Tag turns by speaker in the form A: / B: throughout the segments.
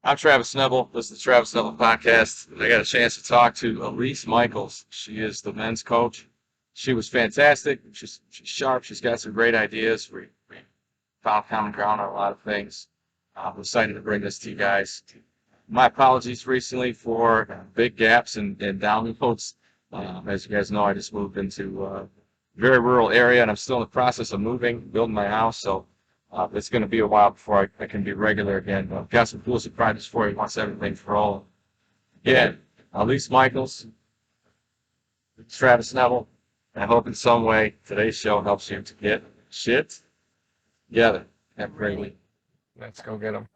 A: I'm Travis Neville. This is the Travis Neville podcast. I got a chance to talk to Elise Michaels. She is the men's coach. She was fantastic. She's sharp. She's got some great ideas. We found common ground on a lot of things. I'm excited to bring this to you guys. My apologies recently for big gaps and downloads. As you guys know, I just moved into a very rural area, and I'm still in the process of moving, building my house. So it's going to be a while before I can be regular again. But I've got some cool surprises for you once everything for all. Yeah, Elise Michaels, Travis Neville. I hope in some way today's show helps you to get shit together. Have a great week. Let's go get them.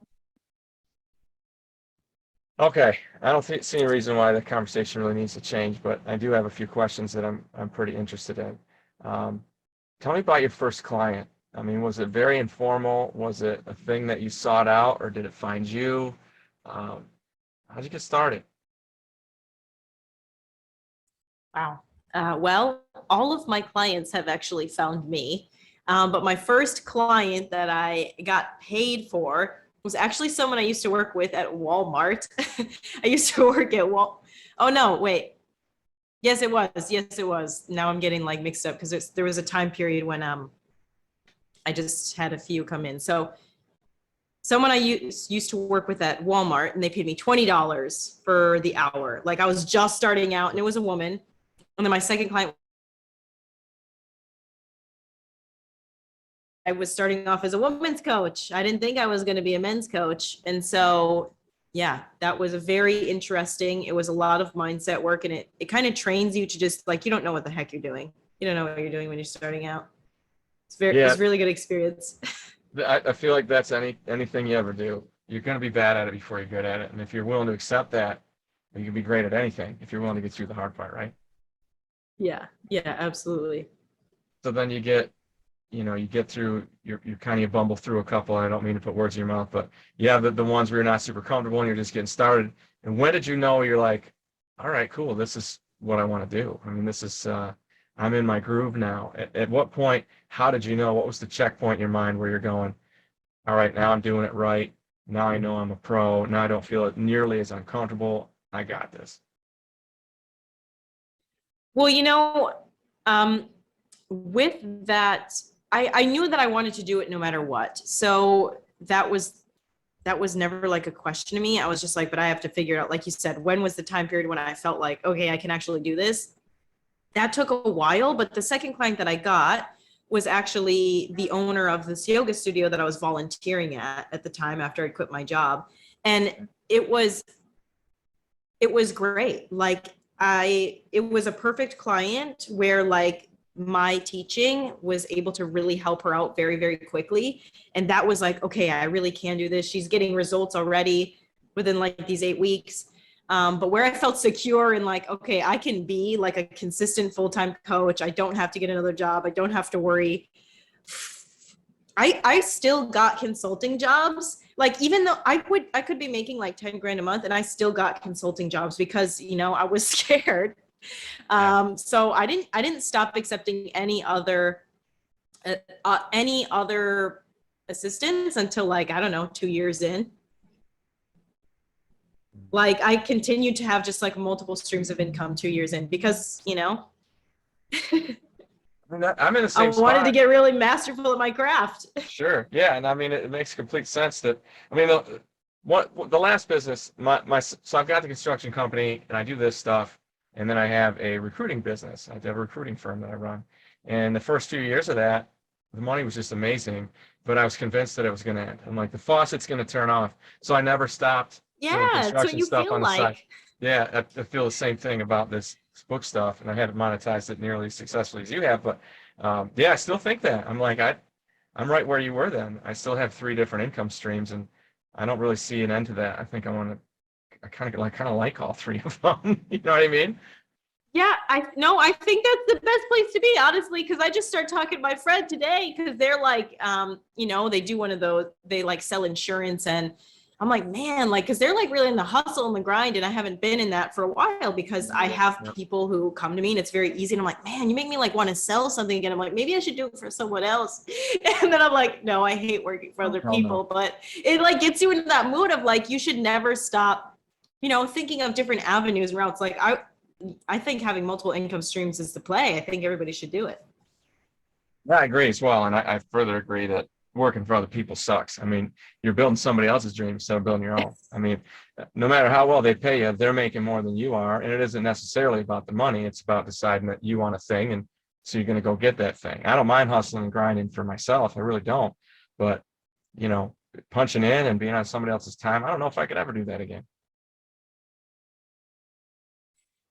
A: Okay, I don't see any reason why the conversation really needs to change, but I do have a few questions that I'm pretty interested in. Um, Tell me about your first client. I mean, was it very informal? Was it a thing that you sought out, or did it find you? Um, How'd you get started?
B: Wow. Well, all of my clients have actually found me. But my first client that I got paid for was actually someone I used to work with at Walmart. I used to work at Oh no, wait. Yes, it was. Yes, it was. Now I'm getting like mixed up because there was a time period when I just had a few come in. So someone I used to work with at Walmart, and they paid me $20 for the hour. Like I was just starting out, and it was a woman. And then my second client, I was starting off as a women's coach. I didn't think I was going to be a men's coach. And so, yeah, that was a very interesting. It was a lot of mindset work, and it kind of trains you to just like, you don't know what the heck you're doing. You don't know what you're doing when you're starting out.
A: Yeah,
B: It's really good experience.
A: I feel like that's anything you ever do. You're going to be bad at it before you're good at it, and if you're willing to accept that, you can be great at anything if you're willing to get through the hard part, right?
B: Yeah, yeah, absolutely.
A: So then you get through, you kind of bumble through a couple. And I don't mean to put words in your mouth, but yeah, the ones where you're not super comfortable and you're just getting started. And when did you know you're like, all right, cool, this is what I want to do? I mean, I'm in my groove now. At what point, how did you know? What was the checkpoint in your mind where you're going, all right, now I'm doing it right. Now I know I'm a pro. Now I don't feel it nearly as uncomfortable. I got this.
B: Well, um, with that, I knew that I wanted to do it no matter what. So that was never like a question to me. I was just like, but I have to figure it out. Like you said, when was the time period when I felt like, okay, I can actually do this? That took a while, but the second client that I got was actually the owner of this yoga studio that I was volunteering at the time after I quit my job. And it was great. Like it was a perfect client where like my teaching was able to really help her out very, very quickly. And that was like, okay, I really can do this. She's getting results already within like these 8 weeks. But where I felt secure and like, okay, I can be like a consistent full-time coach. I don't have to get another job. I don't have to worry. I still got consulting jobs. Like even though I could be making like 10 grand a month, and I still got consulting jobs because I was scared.
A: Yeah.
B: So I didn't stop accepting any other assistance until like, I don't know, 2 years in. Like I continued to have just like multiple streams of income 2 years in because,
A: I mean, I'm in the
B: I
A: same
B: wanted to
A: spot.
B: get really masterful at my craft.
A: Sure. Yeah. And I mean, it makes complete sense that, I mean, the last business, so I've got the construction company and I do this stuff. And then I have a recruiting business. I have a recruiting firm that I run. And the first 2 years of that, the money was just amazing, but I was convinced that it was going to end. I'm like, the faucet's going to turn off. So I never stopped doing
B: Yeah, that's what
A: construction
B: you
A: stuff
B: feel
A: on the side.
B: like.
A: Yeah. I feel the same thing about this book stuff. And I haven't monetized it nearly as successfully as you have, but yeah, I still think that. I'm right where you were then. I still have three different income streams, and I don't really see an end to that. I think I kind of like all three of them. You know what I mean?
B: Yeah, I think that's the best place to be, honestly, because I just start talking to my friend today because they're like, they do one of those, they like sell insurance, and I'm like, man, like, cause they're like really in the hustle and the grind. And I haven't been in that for a while because I have
A: Yep.
B: people who come to me and it's very easy. And I'm like, man, you make me like want to sell something again. I'm like, maybe I should do it for someone else. And then I'm like, no, I hate working for other
A: Oh, no.
B: people. But it like gets you into that mood of like, you should never stop, thinking of different avenues and routes. Like I think having multiple income streams is the play. I think everybody should do it.
A: Yeah, I agree as well. And I further agree that working for other people sucks. I mean, you're building somebody else's dream instead of building your own. I mean, no matter how well they pay you, they're making more than you are. And it isn't necessarily about the money. It's about deciding that you want a thing. And so you're going to go get that thing. I don't mind hustling and grinding for myself. I really don't. But, you know, punching in and being on somebody else's time, I don't know if I could ever do that again.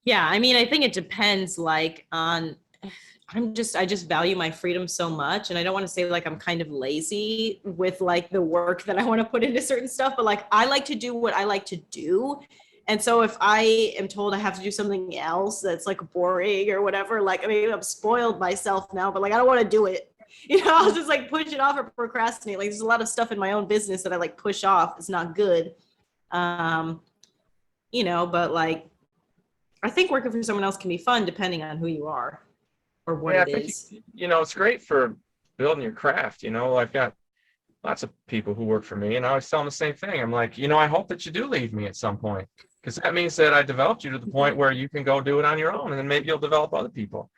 B: Yeah, I mean, I think it depends like on I just value my freedom so much. And I don't want to say like I'm kind of lazy with like the work that I want to put into certain stuff, but like I like to do what I like to do. And so if I am told I have to do something else that's like boring or whatever, like I mean, I'm spoiled myself now, but like I don't want to do it. I'll just like push it off or procrastinate. Like there's a lot of stuff in my own business that I like push off. It's not good. Um, but like I think working for someone else can be fun depending on who you are or what
A: Yeah, I
B: it
A: think,
B: is.
A: it's great for building your craft. I've got lots of people who work for me, and I always tell them the same thing. I'm like, I hope that you do leave me at some point, because that means that I developed you to the point where you can go do it on your own, and then maybe you'll develop other people.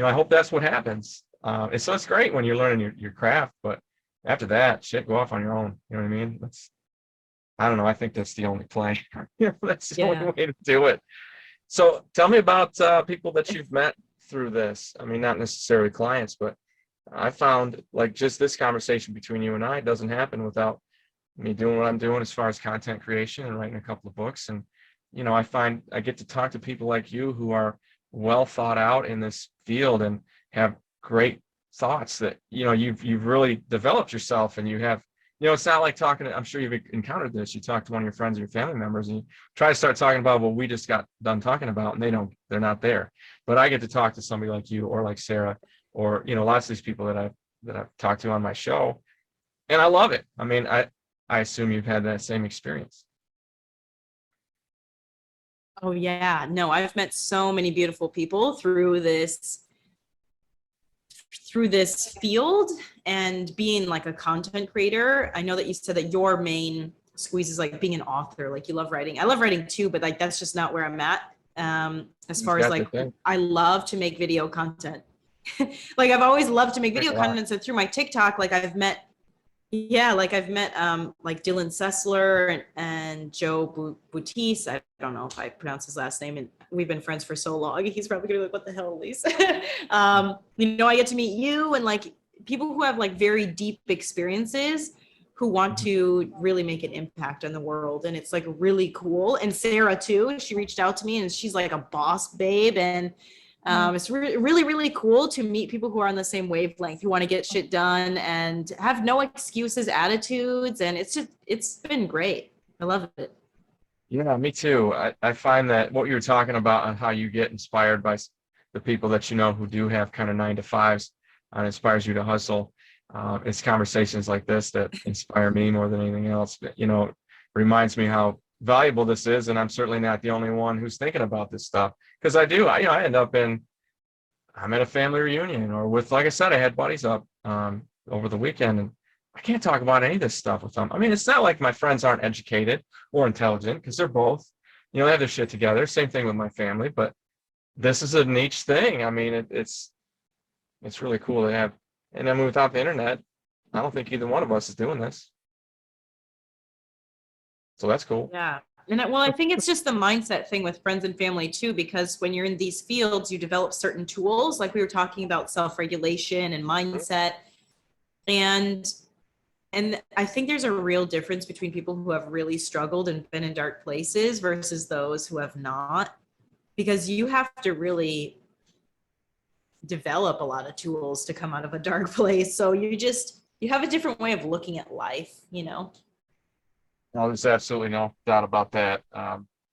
A: I hope that's what happens. It's great when you're learning your craft, but after that, shit, go off on your own. You know what I mean? I don't know. I think that's the only play. That's the only
B: Yeah.
A: way to do it. So tell me about people that you've met through this. I mean, not necessarily clients, but I found like just this conversation between you and I doesn't happen without me doing what I'm doing as far as content creation and writing a couple of books. And, I find I get to talk to people like you who are well thought out in this field and have great thoughts that, you've really developed yourself, and you have, it's not like talking to, I'm sure you've encountered this. You talk to one of your friends or your family members and you try to start talking about what we just got done talking about, and they're not there. But I get to talk to somebody like you or like Sarah or, lots of these people that I've talked to on my show, and I love it. I mean, I assume you've had that same experience.
B: Oh yeah. No, I've met so many beautiful people through this field and being like a content creator. I know that you said that your main squeeze is like being an author, like you love writing. I love writing too, but like that's just not where I'm at. As
A: You've
B: far as
A: got the
B: like
A: thing.
B: I love to make video content. Like I've always loved to make
A: Great
B: video
A: lot.
B: content. So through my TikTok, like I've met like Dylan Sessler and Joe Boutis. I don't know if I pronounce his last name, and we've been friends for so long. He's probably gonna be like, "What the hell, Elise?" I get to meet you and like people who have like very deep experiences who want to really make an impact on the world, and it's like really cool. And Sarah too. She reached out to me, and she's like a boss babe, and it's really, really cool to meet people who are on the same wavelength, who want to get shit done and have no excuses, attitudes. And it's been great. I love it.
A: Yeah, me too. I find that what you're talking about on how you get inspired by the people that who do have kind of 9 to 5s, inspires you to hustle. It's conversations like this that inspire me more than anything else. But, reminds me how valuable this is, and I'm certainly not the only one who's thinking about this stuff. Because I end up I'm at a family reunion or with, like I said, I had buddies up over the weekend, and I can't talk about any of this stuff with them. I mean, it's not like my friends aren't educated or intelligent, because they're both, they have their shit together. Same thing with my family, but this is a niche thing. I mean, it's really cool to have. And I mean, without the internet, I don't think either one of us is doing this. So that's cool.
B: Yeah. And I think it's just the mindset thing with friends and family too, because when you're in these fields, you develop certain tools, like we were talking about self-regulation and mindset. And I think there's a real difference between people who have really struggled and been in dark places versus those who have not, because you have to really develop a lot of tools to come out of a dark place. So you have a different way of looking at life.
A: No, there's absolutely no doubt about that.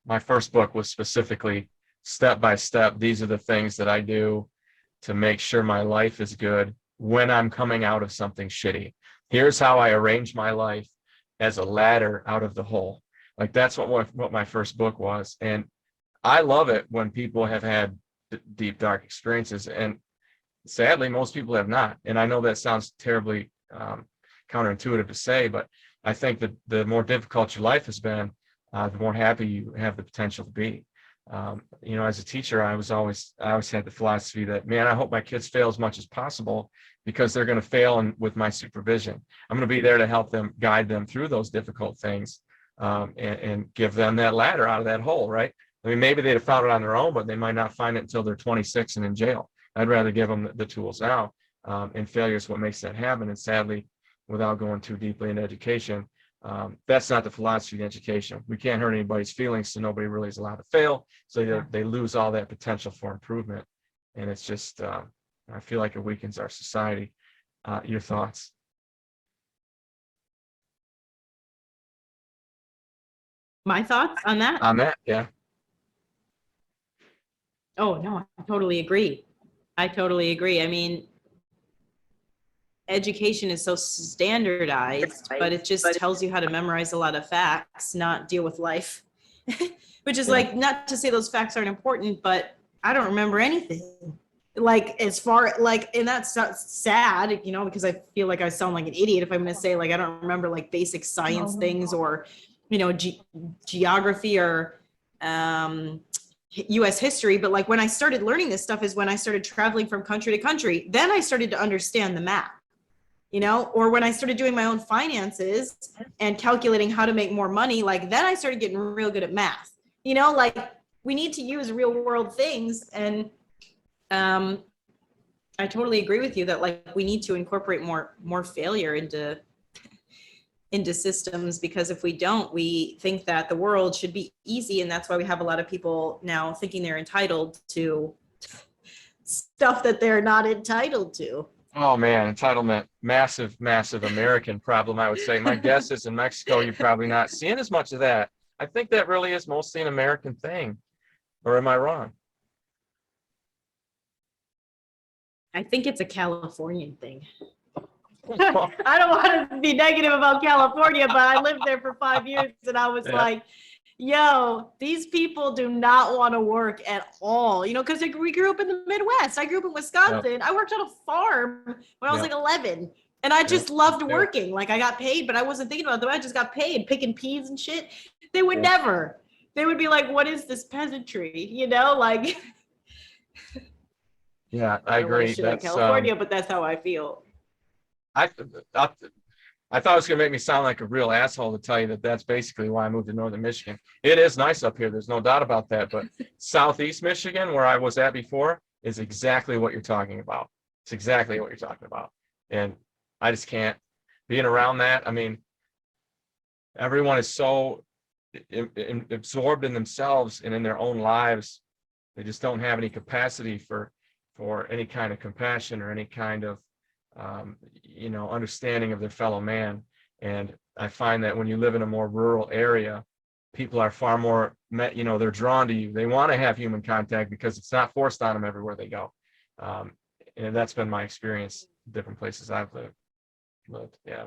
A: My first book was specifically step by step. These are the things that I do to make sure my life is good when I'm coming out of something shitty. Here's how I arrange my life as a ladder out of the hole. Like that's what my first book was. And I love it when people have had deep, dark experiences. And sadly, most people have not. And I know that sounds terribly counterintuitive to say, but I think that the more difficult your life has been, the more happy you have the potential to be. As a teacher, I always had the philosophy that, man, I hope my kids fail as much as possible because they're going to fail with my supervision. I'm going to be there to help them, guide them through those difficult things, and give them that ladder out of that hole, right? I mean, maybe they'd have found it on their own, but they might not find it until they're 26 and in jail. I'd rather give them the tools now, and failure is what makes that happen. And sadly, without going too deeply into education, that's not the philosophy of education. We can't hurt anybody's feelings, so nobody really is allowed to fail. So they lose all that potential for improvement. And it's just, I feel like it weakens our society. Your thoughts?
B: My thoughts on that?
A: On that, yeah.
B: Oh, no, I totally agree. I totally agree. I mean, education is so standardized, but it just tells you how to memorize a lot of facts, not deal with life. Which is like, not to say those facts aren't important, but I don't remember anything. Like, as far like, and that's sad, because I feel like I sound like an idiot if I'm going to say like I don't remember like basic science things, or geography, or US history. But like when I started learning this stuff is when I started traveling from country to country. Then I started to understand the map, or when I started doing my own finances and calculating how to make more money, like then I started getting real good at math. Like we need to use real world things. And I totally agree with you that like we need to incorporate more failure into systems, because if we don't, we think that the world should be easy. And that's why we have a lot of people now thinking they're entitled to stuff that they're not entitled to.
A: Oh man, entitlement, massive, massive American problem, I would say. My guess is in Mexico, you're probably not seeing as much of that. I think that really is mostly an American thing. Or am I wrong?
B: I think it's a Californian thing. I don't want to be negative about California, but I lived there for 5 years and I was like, yo, these people do not want to work at all, because we grew up in the Midwest. I grew up in Wisconsin. Yep. I worked on a farm when I was like 11, and I just loved working. Like I got paid, but I wasn't thinking about them. I just got paid picking peas and shit. They would never. They would be like, what is this peasantry? Like.
A: Yeah, I agree.
B: That's California, but that's how I feel.
A: I thought it was going to make me sound like a real asshole to tell you that that's basically why I moved to Northern Michigan. It is nice up here. There's no doubt about that. But Southeast Michigan, where I was at before, is exactly what you're talking about. It's exactly what you're talking about. And I just can't. Being around that, I mean, everyone is so absorbed in themselves and in their own lives. They just don't have any capacity for any kind of compassion or any kind of understanding of their fellow man. And I find that when you live in a more rural area, people are far more, they're drawn to you. They want to have human contact because it's not forced on them everywhere they go. And that's been my experience in different places I've lived. Yeah.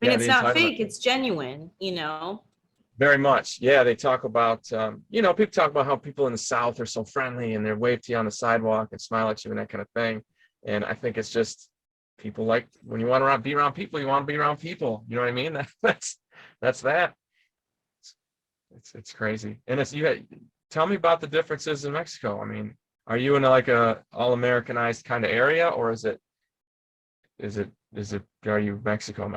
B: I mean, it's not fake, it's genuine,
A: Very much. Yeah. They talk about, people talk about how people in the South are so friendly and they wave to you on the sidewalk and smile at you and that kind of thing. And I think it's just people like when you want to be around people, you want to be around people. You know what I mean? That's that. It's crazy. And tell me about the differences in Mexico. I mean, are you in like a all Americanized kind of area, or is it are you Mexico?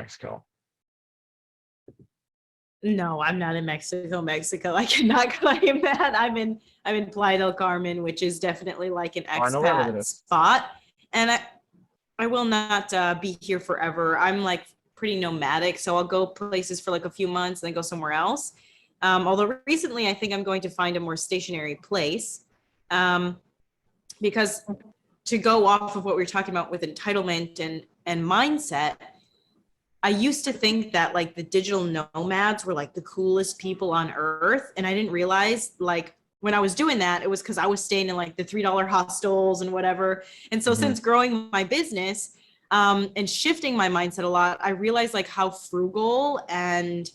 B: No, I'm not in Mexico. I cannot claim that. I'm in Playa del Carmen, which is definitely like an expat spot. And I will not be here forever. I'm like pretty nomadic, so I'll go places for like a few months and then go somewhere else. Although recently I think I'm going to find a more stationary place, because to go off of what we were talking about with entitlement and mindset, I used to think that like the digital nomads were like the coolest people on earth. And I didn't realize like when I was doing that, it was because I was staying in like the $3 hostels and whatever. And so since growing my business, And shifting my mindset a lot, I realized like how frugal and,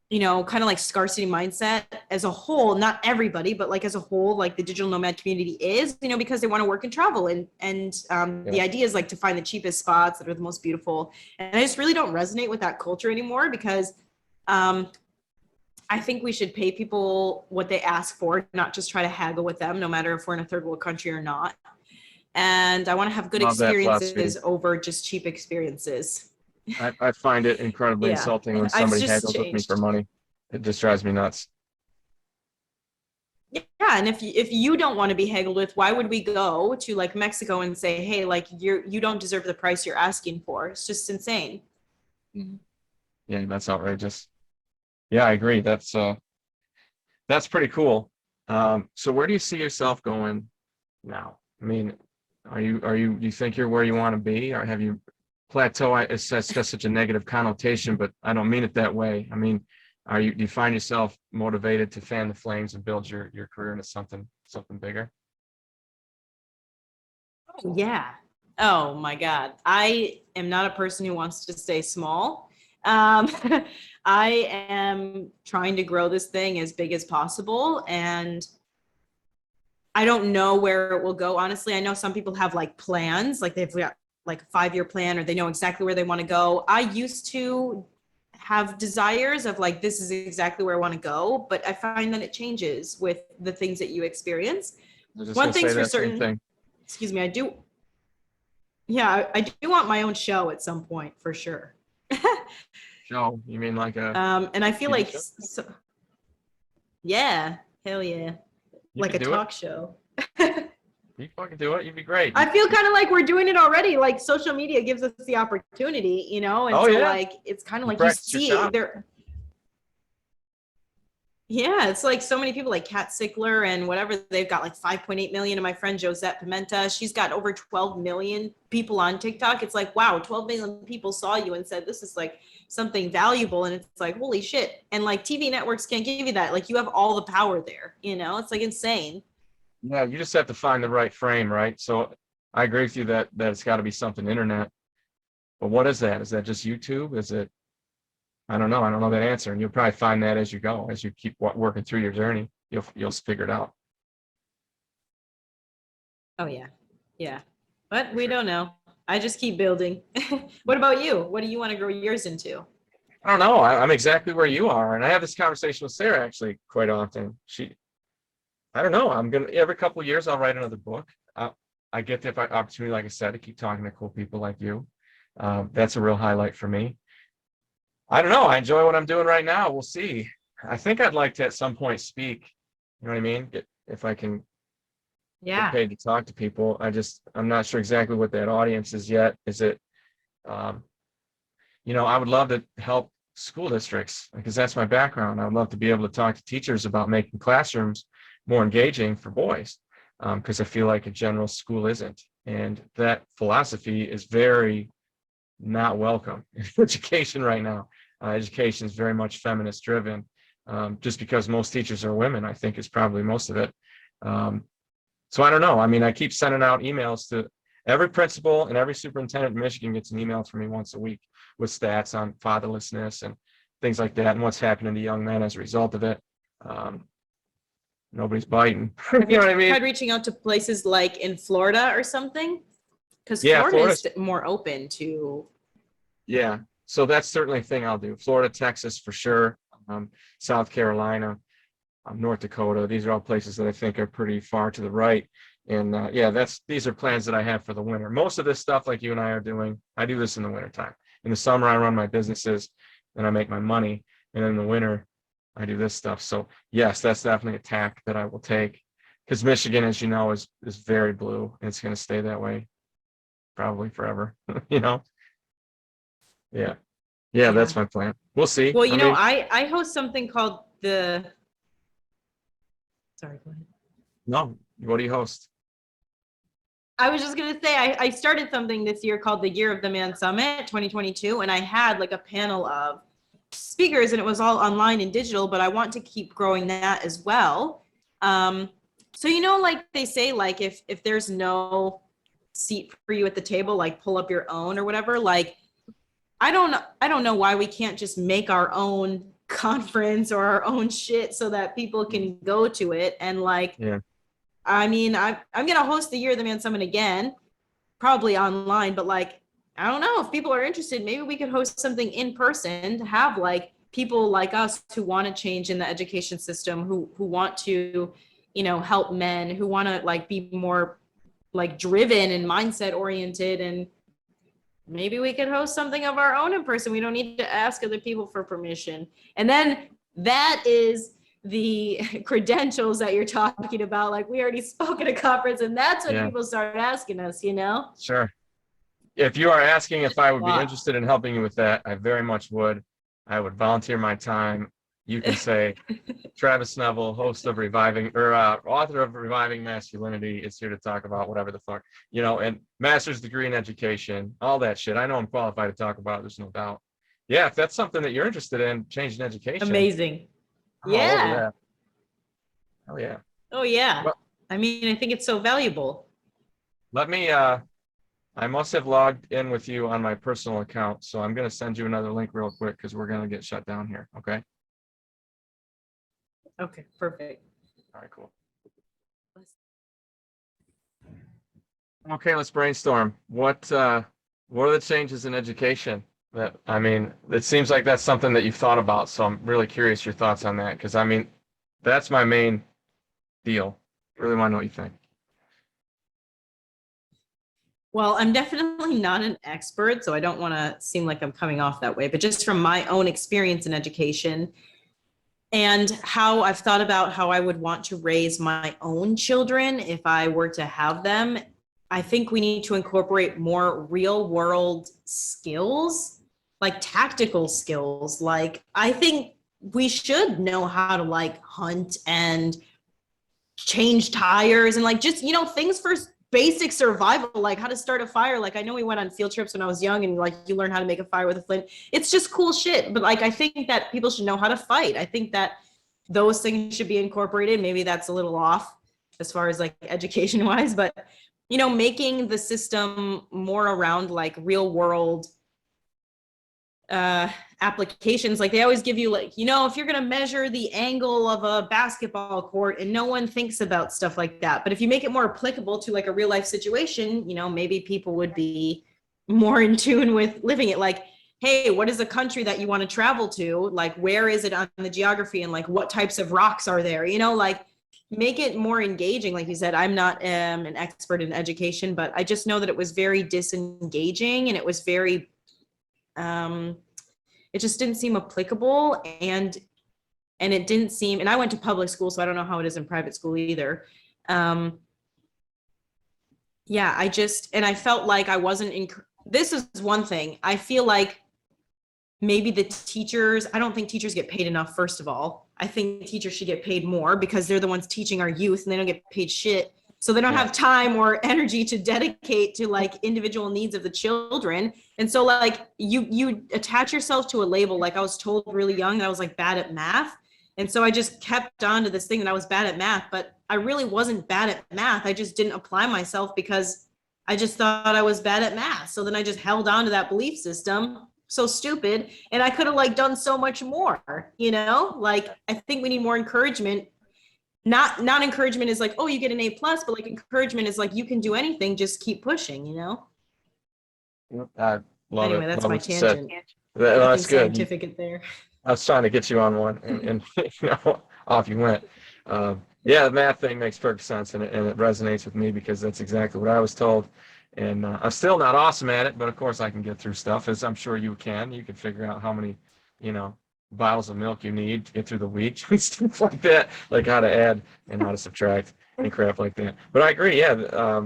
B: you know, kind of like scarcity mindset as a whole, not everybody, but like as a whole, like the digital nomad community is, you know, because they want to work and travel. And the idea is like to find the cheapest spots that are the most beautiful. And I just really don't resonate with that culture anymore because I think we should pay people what they ask for, not just try to haggle with them, no matter if we're in a third world country or not. And I want to have good
A: Love that philosophy.
B: experiences over just cheap experiences.
A: I find it incredibly
B: Yeah,
A: insulting when
B: I've
A: somebody
B: just
A: haggles with me for
B: changed.
A: money. It just drives me nuts.
B: Yeah, and if you don't want to be haggled with, why would we go to like Mexico and say, hey, like you don't deserve the price you're asking for? It's just insane.
A: Mhm. Yeah, that's outrageous. Yeah, I agree. That's pretty cool. So where do you see yourself going now? I mean, do you think you're where you want to be, or have you plateau? It's just such a negative connotation, but I don't mean it that way. I mean, do you find yourself motivated to fan the flames and build your career into something bigger?
B: Oh, yeah. Oh my God. I am not a person who wants to stay small. Um, I am trying to grow this thing as big as possible. And I don't know where it will go. Honestly, I know some people have like plans, like they've got like a 5-year plan or they know exactly where they want to go. I used to have desires of like, this is exactly where I want to go, but I find that it changes with the things that you experience.
A: I was just
B: One
A: gonna say
B: thing's for
A: that same
B: certain,
A: thing.
B: excuse me, I do want my own show at some point for sure.
A: Show? You mean like a
B: And I feel
A: TV
B: like,
A: show?
B: yeah, hell yeah,
A: You
B: like
A: could
B: a
A: do it.
B: talk show.
A: You fucking do it. You'd be great.
B: I feel kind of like we're doing it already. Like social media gives us the opportunity, you know, and
A: Oh
B: so
A: yeah,
B: like it's kind of
A: you
B: like you
A: practice your
B: see it
A: chops.
B: there. Yeah, it's like so many people like Kat Sickler and whatever. They've got like 5.8 million. And my friend Josette Pimenta, she's got over 12 million people on TikTok. It's like, wow, 12 million people saw you and said this is like something valuable. And it's like, holy shit. And like TV networks can't give you that. Like you have all the power there, you know, it's like insane.
A: Yeah, you just have to find the right frame, right? So I agree with you that it's got to be something internet. But what is that? Is that just YouTube? Is it? I don't know. I don't know that answer, and you'll probably find that as you go, as you keep working through your journey. You'll figure it out
B: Oh, yeah. Yeah. But
A: for
B: we
A: sure.
B: don't know. I just keep building. What about you? What do you want to grow yours into?
A: I don't know. I'm exactly where you are, and I have this conversation with Sarah actually quite often. I don't know. I'm gonna every couple of years I'll write another book. I get the opportunity, like I said, to keep talking to cool people like you. That's a real highlight for me. I don't know. I enjoy what I'm doing right now. We'll see. I think I'd like to at some point speak. You know what I mean? If I can get
B: Yeah.
A: paid to talk to people. I'm not sure exactly what that audience is yet. Is it, um, I would love to help school districts because that's my background. I would love to be able to talk to teachers about making classrooms more engaging for boys because I feel like a general school isn't. And that philosophy is very not welcome in education right now. Education is very much feminist driven. Just because most teachers are women, I think is probably most of it. Um, so I don't know. I mean, I keep sending out emails to every principal and every superintendent in Michigan gets an email from me once a week with stats on fatherlessness and things like that and what's happening to young men as a result of it. Um, Nobody's biting. You
B: Have
A: know
B: you
A: what I mean?
B: tried reaching out to places like in Florida or something? Because
A: Yeah,
B: Florida
A: Florida.
B: is more open to,
A: Yeah. So that's certainly a thing I'll do. Florida, Texas for sure. South Carolina, North Dakota. These are all places that I think are pretty far to the right. And yeah, these are plans that I have for the winter. Most of this stuff, like you and I are doing, I do this in the wintertime. In the summer, I run my businesses and I make my money. And in the winter, I do this stuff. So yes, that's definitely a tack that I will take. Because Michigan, as you know, is very blue and it's going to stay that way probably forever. you know? Yeah. Yeah,
B: yeah.
A: that's my plan. We'll see.
B: Well,
A: I
B: you know,
A: mean,
B: I host something called sorry, go ahead.
A: no, what do you host?
B: I was just gonna say I started something this year called the Year of the Man Summit 2022, and I had like a panel of speakers, and it was all online and digital. But I want to keep growing that as well. So you know, like they say, like if there's no seat for you at the table, like pull up your own or whatever. Like, I don't know why we can't just make our own conference or our own shit so that people can go to it. And like,
A: Yeah.
B: I mean, I'm gonna host the Year of the Man Summit again, probably online, but like, I don't know if people are interested. Maybe we could host something in person to have like people like us who want to change in the education system, who want to, you know, help men, who want to like be more like driven and mindset oriented. And maybe we could host something of our own in person. We don't need to ask other people for permission. And then that is the credentials that you're talking about. Like, we already spoke at a conference, and that's when
A: Yeah.
B: people start asking us, you know?
A: Sure. If you are asking if I would be
B: Wow.
A: interested in helping you with that, I very much would. I would volunteer my time. You can say, Travis Neville, host of Reviving, or author of Reviving Masculinity, is here to talk about whatever the fuck, you know, and master's degree in education, all that shit. I know I'm qualified to talk about it, there's no doubt. Yeah, if that's something that you're interested in, changing education,
B: Amazing.
A: I'm all over
B: Yeah.
A: that. Oh yeah.
B: Oh, yeah.
A: Well,
B: I mean, I think it's so valuable.
A: let me I must have logged in with you on my personal account, so I'm going to send you another link real quick because we're going to get shut down here. Okay.
B: Okay, perfect.
A: All right, cool. Okay, let's brainstorm. What are the changes in education that, I mean, it seems like that's something that you've thought about, so I'm really curious your thoughts on that, because I mean, that's my main deal. Really want to know what you think.
B: Well, I'm definitely not an expert, so I don't want to seem like I'm coming off that way, but just from my own experience in education and how I've thought about how I would want to raise my own children if I were to have them, I think we need to incorporate more real world skills, like tactical skills. Like, I think we should know how to like hunt and change tires and like just, you know, things for basic survival, like how to start a fire. Like, I know we went on field trips when I was young and like you learn how to make a fire with a flint. It's just cool shit. But like, I think that people should know how to fight. I think that those things should be incorporated. Maybe that's a little off as far as like education wise, but you know, making the system more around like real world applications. Like, they always give you like, you know, if you're going to measure the angle of a basketball court, and no one thinks about stuff like that. But if you make it more applicable to like a real life situation, you know, maybe people would be more in tune with living it. Like, hey, what is a country that you want to travel to? Like, where is it on the geography, and like what types of rocks are there? You know, like, make it more engaging. Like you said, I'm not an expert in education, but I just know that it was very disengaging, and it was very it just didn't seem applicable, and it didn't seem, and I went to public school, so I don't know how it is in private school either. Yeah, I felt like I wasn't in, this is one thing. I feel like maybe the teachers, I don't think teachers get paid enough, first of all. I think teachers should get paid more because they're the ones teaching our youth, and they don't get paid shit. So they don't have time or energy to dedicate to like individual needs of the children. And so like you attach yourself to a label. Like, I was told really young that I was like bad at math. And so I just kept on to this thing that I was bad at math, but I really wasn't bad at math. I just didn't apply myself because I just thought I was bad at math. So then I just held on to that belief system. So stupid. And I could have like done so much more, you know? Like, I think we need more encouragement. Not encouragement is like, oh, you get an A plus, but like encouragement is like, you can do anything, just keep pushing, you know?
A: I love
B: Anyway,
A: it.
B: that's
A: Love
B: my
A: what you said.
B: tangent.
A: That's
B: Nothing
A: good.
B: scientific in there.
A: I was trying to get you on one, and you know, off you went. Yeah, the math thing makes perfect sense, and it resonates with me because that's exactly what I was told. And I'm still not awesome at it, but of course I can get through stuff, as I'm sure you can. You can figure out how many, you know, bottles of milk you need to get through the week and stuff like that, like how to add and how to subtract and crap like that. But I agree, yeah.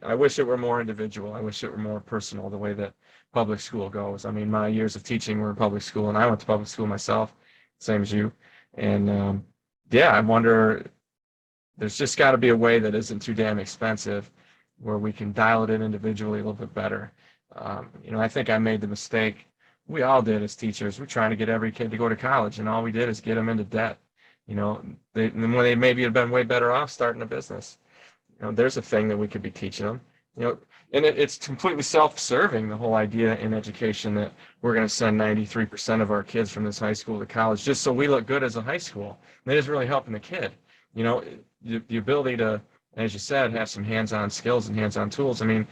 A: I wish it were more individual. I wish it were more personal, the way that public school goes. I mean, my years of teaching were in public school, and I went to public school myself, same as you. And yeah, I wonder, there's just got to be a way that isn't too damn expensive where we can dial it in individually a little bit better. You know, I think I made the mistake. We all did as teachers. We're trying to get every kid to go to college, and all we did is get them into debt. You know, when they maybe have been way better off starting a business. You know, there's a thing that we could be teaching them. You know, and it's completely self-serving, the whole idea in education that we're going to send 93% of our kids from this high school to college just so we look good as a high school. And that isn't really helping the kid. You know, the ability to, as you said, have some hands-on skills and hands-on tools. I mean,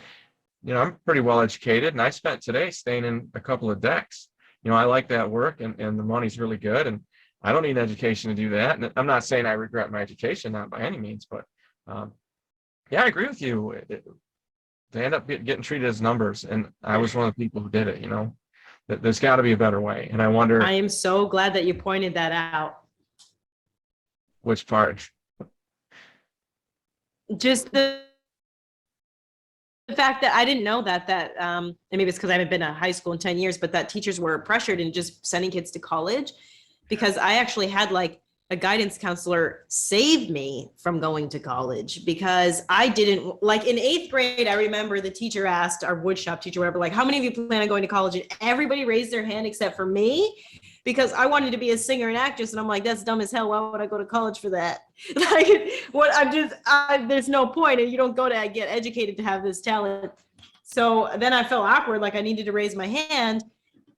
A: you know, I'm pretty well educated, and I spent today staying in a couple of decks. You know, I like that work, and the money's really good, and I don't need an education to do that. And I'm not saying I regret my education, not by any means, but um, yeah, I agree with you. They end up getting treated as numbers, and I was one of the people who did it. You know, there's got to be a better way, and I
B: I
A: wonder
B: am so glad that you pointed that out.
A: which part.
B: Just the fact that I didn't know that and maybe it's because I haven't been to high school in 10 years, but that teachers were pressured in just sending kids to college, because I actually had like a guidance counselor save me from going to college, because I didn't, like, in 8th grade, I remember the teacher asked our woodshop teacher, whatever, like, how many of you plan on going to college? And everybody raised their hand except for me, because I wanted to be a singer and actress. And I'm like, that's dumb as hell. Why would I go to college for that? Like, what, there's no point. And you don't go to get educated to have this talent. So then I felt awkward. Like I needed to raise my hand.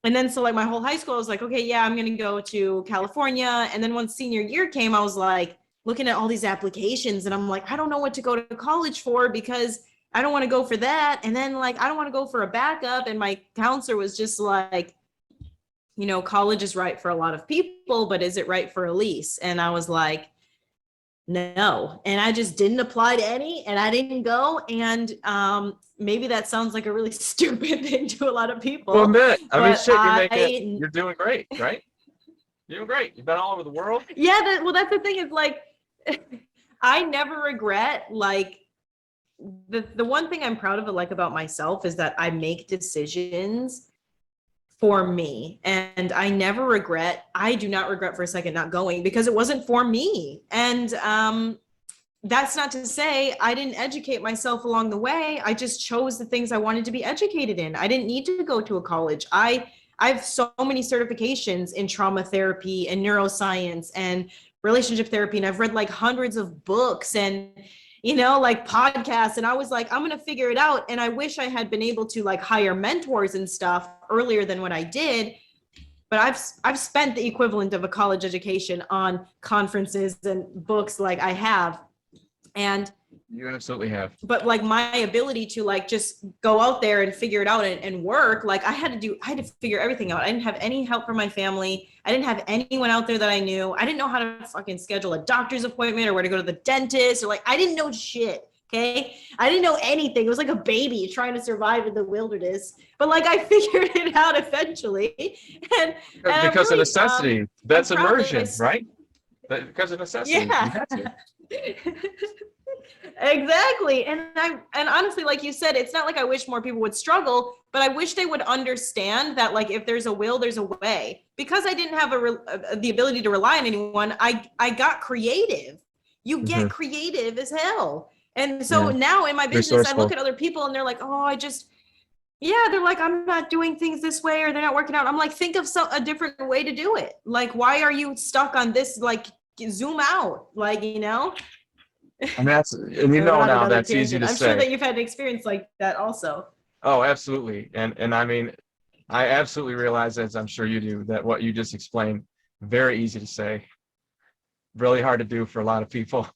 B: And then, so like my whole high school, I was like, okay, yeah, I'm going to go to California. And then once senior year came, I was like looking at all these applications and I'm like, I don't know what to go to college for, because I don't want to go for that. And then like, I don't want to go for a backup. And my counselor was just like, you know, college is right for a lot of people, but is it right for Elise? And I was like, no. And I just didn't apply to any, and I didn't go. And maybe that sounds like a really stupid thing to a lot of people.
A: Well, admit, I mean,
B: but
A: shit, you're doing great, right? You're doing great. You've been all over the world.
B: Yeah, well, that's the thing, is like, I never regret, like, the one thing I'm proud of, like, about myself is that I make decisions for me, and I do not regret for a second not going, because it wasn't for me. And that's not to say I didn't educate myself along the way. I just chose the things I wanted to be educated in. I didn't need to go to a college. I have so many certifications in trauma therapy and neuroscience and relationship therapy, and I've read like hundreds of books and, you know, like podcasts. And I was like, I'm going to figure it out. And I wish I had been able to like hire mentors and stuff earlier than what I did. But I've spent the equivalent of a college education on conferences and books, like I have. And
A: You absolutely have.
B: but like my ability to like just go out there and figure it out and work, like I had to figure everything out. I didn't have any help from my family. I didn't have anyone out there that I knew. I didn't know how to fucking schedule a doctor's appointment or where to go to the dentist, or like, I didn't know shit. Okay. I didn't know anything. It was like a baby trying to survive in the wilderness, but like I figured it out eventually. And
A: Because
B: really,
A: of necessity. That's immersion,
B: that
A: right? Because of necessity.
B: yeah. Exactly. And honestly, like you said, it's not like I wish more people would struggle, but I wish they would understand that, like, if there's a will, there's a way. Because I didn't have the ability to rely on anyone, I got creative. You get creative as hell. And so now in my business, I look at other people and they're like, oh, they're like, I'm not doing things this way, or they're not working out. I'm like, think of a different way to do it. Like, why are you stuck on this? Like, zoom out, like, you know?
A: And you know now that's easy to say.
B: I'm sure that you've had an experience like that also.
A: Oh, absolutely. And I mean, I absolutely realize, as I'm sure you do, that what you just explained, very easy to say, really hard to do for a lot of people.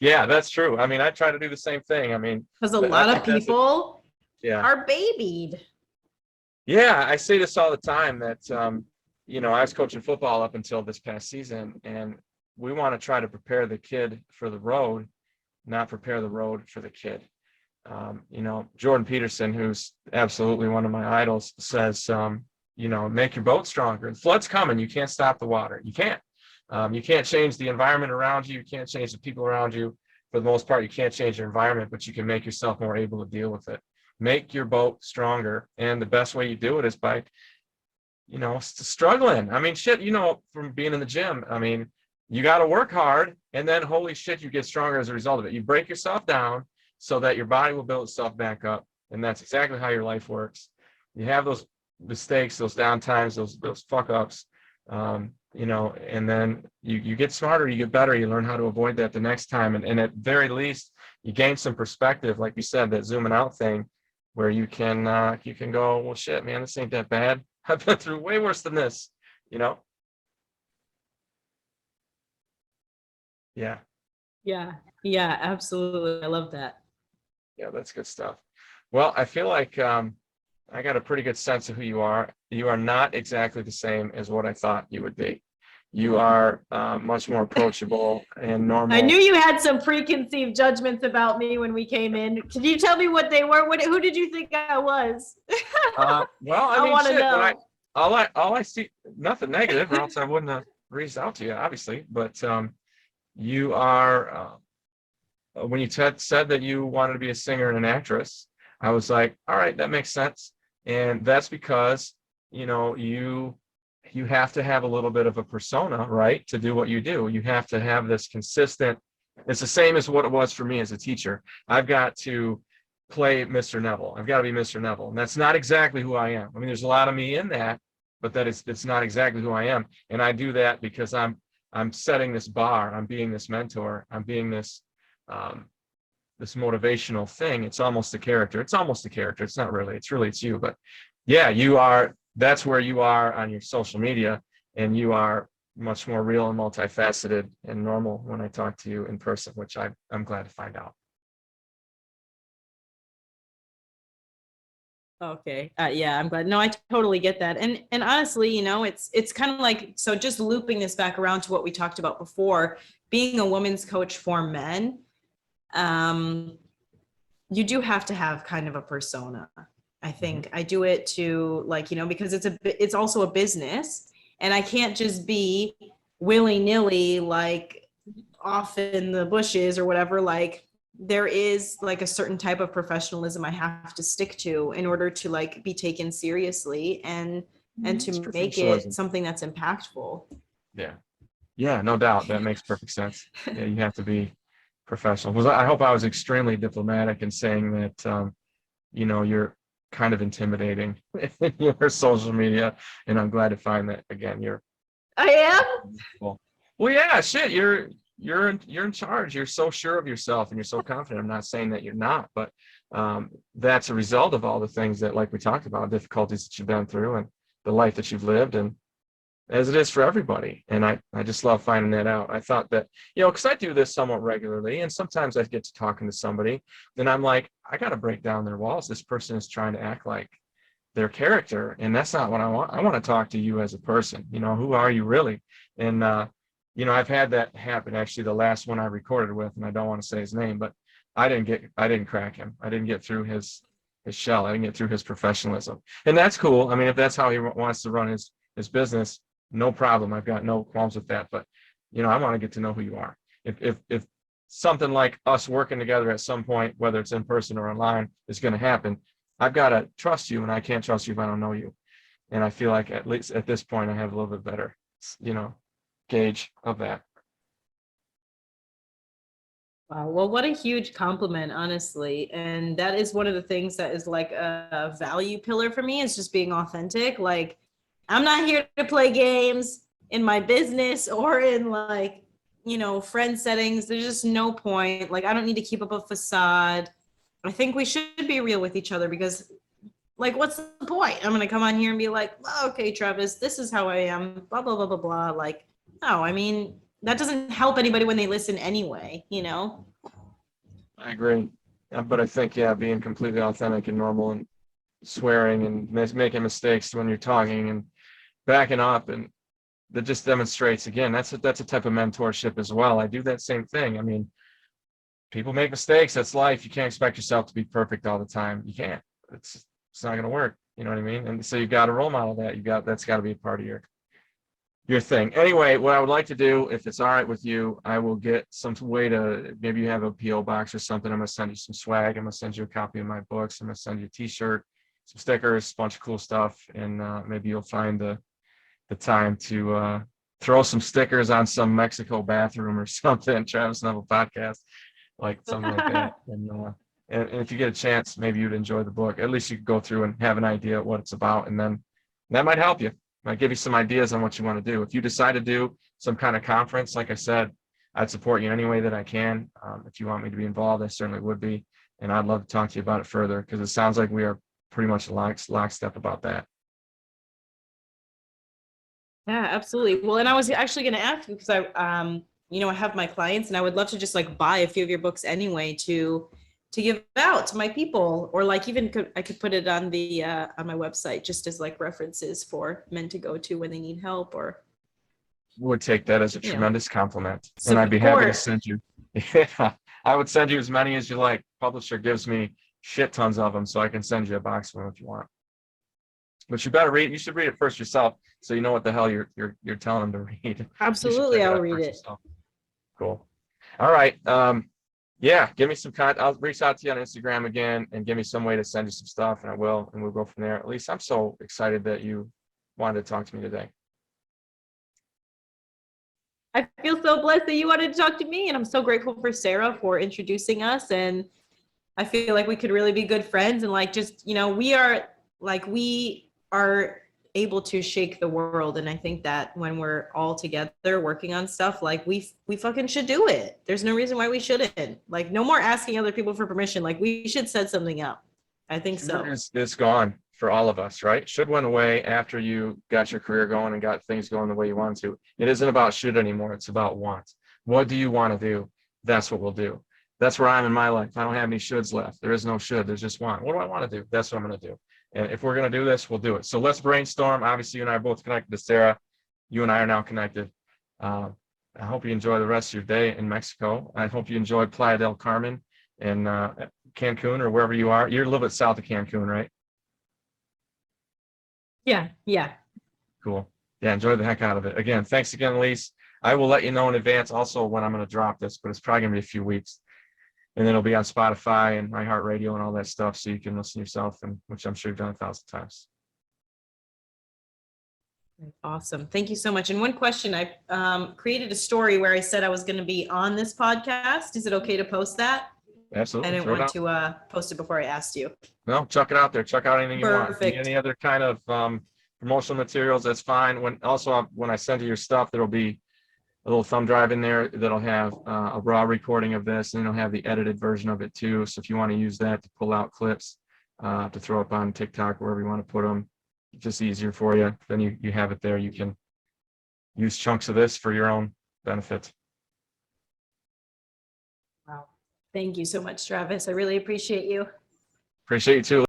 A: Yeah, that's true. I mean, I try to do the same thing. I mean,
B: because a lot of people are babied.
A: Yeah, I say this all the time that, you know, I was coaching football up until this past season, and we want to try to prepare the kid for the road, not prepare the road for the kid. You know, Jordan Peterson, who's absolutely one of my idols, says, you know, make your boat stronger. The flood's coming. You can't stop the water. You can't. You can't change the environment around you. You can't change the people around you. For the most part, you can't change your environment, but you can make yourself more able to deal with it. Make your boat stronger. And the best way you do it is by, you know, struggling. I mean, shit, you know, from being in the gym, I mean, you got to work hard, and then holy shit, you get stronger as a result of it. You break yourself down so that your body will build itself back up. And that's exactly how your life works. You have those mistakes, those down times, those fuck ups.
C: and then you get smarter, you get better, you learn how to avoid that the next time. And at very least, you gain some perspective, like you said, that zooming out thing, where you can go, well, shit, man, this ain't that bad. I've been through way worse than this, you know? Yeah.
B: Yeah. Yeah, absolutely. I love that.
C: Yeah, that's good stuff. Well, I feel like I got a pretty good sense of who you are. You are not exactly the same as what I thought you would be. You are much more approachable and
B: I
C: normal.
B: knew you had some preconceived judgments about me when we came in. Can you tell me what they were? Who did you think I was?
C: Well, I
B: I
C: mean,
B: want to
C: shit. When
B: know.
C: all I see, nothing negative, or else I wouldn't have reached out to you, obviously. But you are. When you said that you wanted to be a singer and an actress, I was like, all right, that makes sense. And that's because, you have to have a little bit of a persona, right, to do what you do. You have to have this consistent. It's the same as what it was for me as a teacher. I've got to play Mr. Neville. I've got to be Mr. Neville. And that's not exactly who I am. I mean, there's a lot of me in that, but it's not exactly who I am. And I do that because I'm setting this bar. I'm being this mentor. I'm being um, this motivational thing. It's almost a character. It's almost a character. It's not really. It's you. But yeah, you are. That's where you are on your social media, and you are much more real and multifaceted and normal when I talk to you in person, which I'm glad to find out.
B: Okay. Yeah, I'm glad. No, I totally get that. And honestly, it's kind of like, so just looping this back around to what we talked about before, being a women's coach for men, um, you do have to have kind of a persona. I think I do it to, like, because it's also a business, and I can't just be willy-nilly, like, off in the bushes or whatever. Like, there is like a certain type of professionalism I have to stick to in order to, like, be taken seriously and
C: It's
B: to make it
C: professionalism.
B: something that's impactful.
C: Yeah. Yeah, no doubt. That makes perfect sense. Yeah, you have to be professional. I hope I was extremely diplomatic in saying that, you're kind of intimidating in your social media, and I'm glad to find that again. You're
B: I am.
C: well, well, yeah, shit. You're in charge. You're so sure of yourself, and you're so confident. I'm not saying that you're not, but that's a result of all the things that, like we talked about, difficulties that you've been through, and the life that you've lived, and as it is for everybody. And I just love finding that out. I thought that, because I do this somewhat regularly, and sometimes I get to talking to somebody, then I'm like, I got to break down their walls. This person is trying to act like their character, and that's not what I want. I want to talk to you as a person. Who are you really? And I've had that happen. Actually, the last one I recorded with, and I don't want to say his name, but I didn't crack him. I didn't get through his shell. I didn't get through his professionalism, and that's cool. I mean, if that's how he wants to run his business, no problem. I've got no qualms with that. But I want to get to know who you are. If something like us working together at some point, whether it's in person or online, is going to happen, I've got to trust you, and I can't trust you if I don't know you. And I feel like at least at this point, I have a little bit better, gauge of that.
B: Wow. Well, what a huge compliment, honestly. And that is one of the things that is like a value pillar for me, is just being authentic. Like, I'm not here to play games in my business or in, like, friend settings. There's just no point. Like, I don't need to keep up a facade. I think we should be real with each other, because, like, what's the point? I'm going to come on here and be like, oh, okay, Travis, this is how I am, blah, blah, blah, blah, blah. Like, no, I mean, that doesn't help anybody when they listen anyway.
C: I agree. But I think, yeah, being completely authentic and normal, and swearing and making mistakes when you're talking and backing up, and that just demonstrates, again, that's a type of mentorship as well. I do that same thing. I mean, people make mistakes. That's life. You can't expect yourself to be perfect all the time. You can't. It's not going to work. You know what I mean? And so you've got to role model that. That's got to be a part of your thing. Anyway, what I would like to do, if it's all right with you, I will get some way to, maybe you have a PO box or something. I'm going to send you some swag. I'm going to send you a copy of my books. I'm going to send you a t-shirt, some stickers, a bunch of cool stuff. And maybe you'll find the time to throw some stickers on some Mexico bathroom or something, Travis Neville podcast, like something like that. And if you get a chance, maybe you'd enjoy the book. At least you could go through and have an idea of what it's about, and then that might help you. might give you some ideas on what you want to do. If you decide to do some kind of conference, like I said, I'd support you any way that I can. If you want me to be involved, I certainly would be. And I'd love to talk to you about it further, because it sounds like we are pretty much lockstep about that.
B: Yeah, absolutely. Well, and I was actually going to ask you because I have my clients and I would love to just like buy a few of your books anyway to give out to my people, or like even I could put it on the on my website just as like references for men to go to when they need help, or
C: Would take that as a
B: you know,
C: tremendous compliment, and I'd be happy to send you. Yeah, I would send you as many as you like. Publisher gives me shit tons of them, so I can send you a box of them if you want. But you better read. You should read it first yourself, so you know what the hell you're telling them to read.
B: Absolutely, I'll read it.
C: Yourself. Cool. All right. Yeah, give me some content. I'll reach out to you on Instagram again and give me some way to send you some stuff, and I will, and we'll go from there. At least I'm so excited that you wanted to talk to me today.
B: I feel so blessed that you wanted to talk to me, and I'm so grateful for Sarah for introducing us. And I feel like we could really be good friends, and like just we are able to shake the world. And I think that when we're all together working on stuff, like we fucking should do it. There's no reason why we shouldn't. Like, no more asking other people for permission. Like, we should set something up. I think so.
C: It's gone for all of us, right? Should went away after you got your career going and got things going the way you wanted to. It isn't about should anymore. It's about want. What do you want to do? That's what we'll do. That's where I'm in my life. I don't have any shoulds left. There is no should. There's just want. What do I want to do? That's what I'm going to do. And if we're going to do this, we'll do it. So let's brainstorm. Obviously, you and I are both connected to Sarah. You and I are now connected. I hope you enjoy the rest of your day in Mexico. I hope you enjoy Playa del Carmen and Cancun, or wherever you are. You're a little bit south of Cancun, right?
B: Yeah.
C: Cool. Yeah, enjoy the heck out of it. Again, thanks again, Elise. I will let you know in advance also when I'm going to drop this, but it's probably going to be a few weeks. And then it'll be on Spotify and iHeartRadio and all that stuff, so you can listen yourself, and which I'm sure you've done 1,000 times.
B: Awesome. Thank you so much. And one question, I created a story where I said I was going to be on this podcast. Is it okay to post that?
C: Absolutely.
B: I didn't want to post it before I asked you.
C: No, chuck it out there. Chuck out anything you want. Any other kind of promotional materials, that's fine. When I send you your stuff, there'll be a little thumb drive in there that'll have a raw recording of this, and it'll have the edited version of it too. So if you want to use that to pull out clips to throw up on TikTok, wherever you want to put them, just easier for you. Then you have it there. You can use chunks of this for your own benefit.
B: Wow. Thank you so much, Travis. I really appreciate you.
C: Appreciate you too.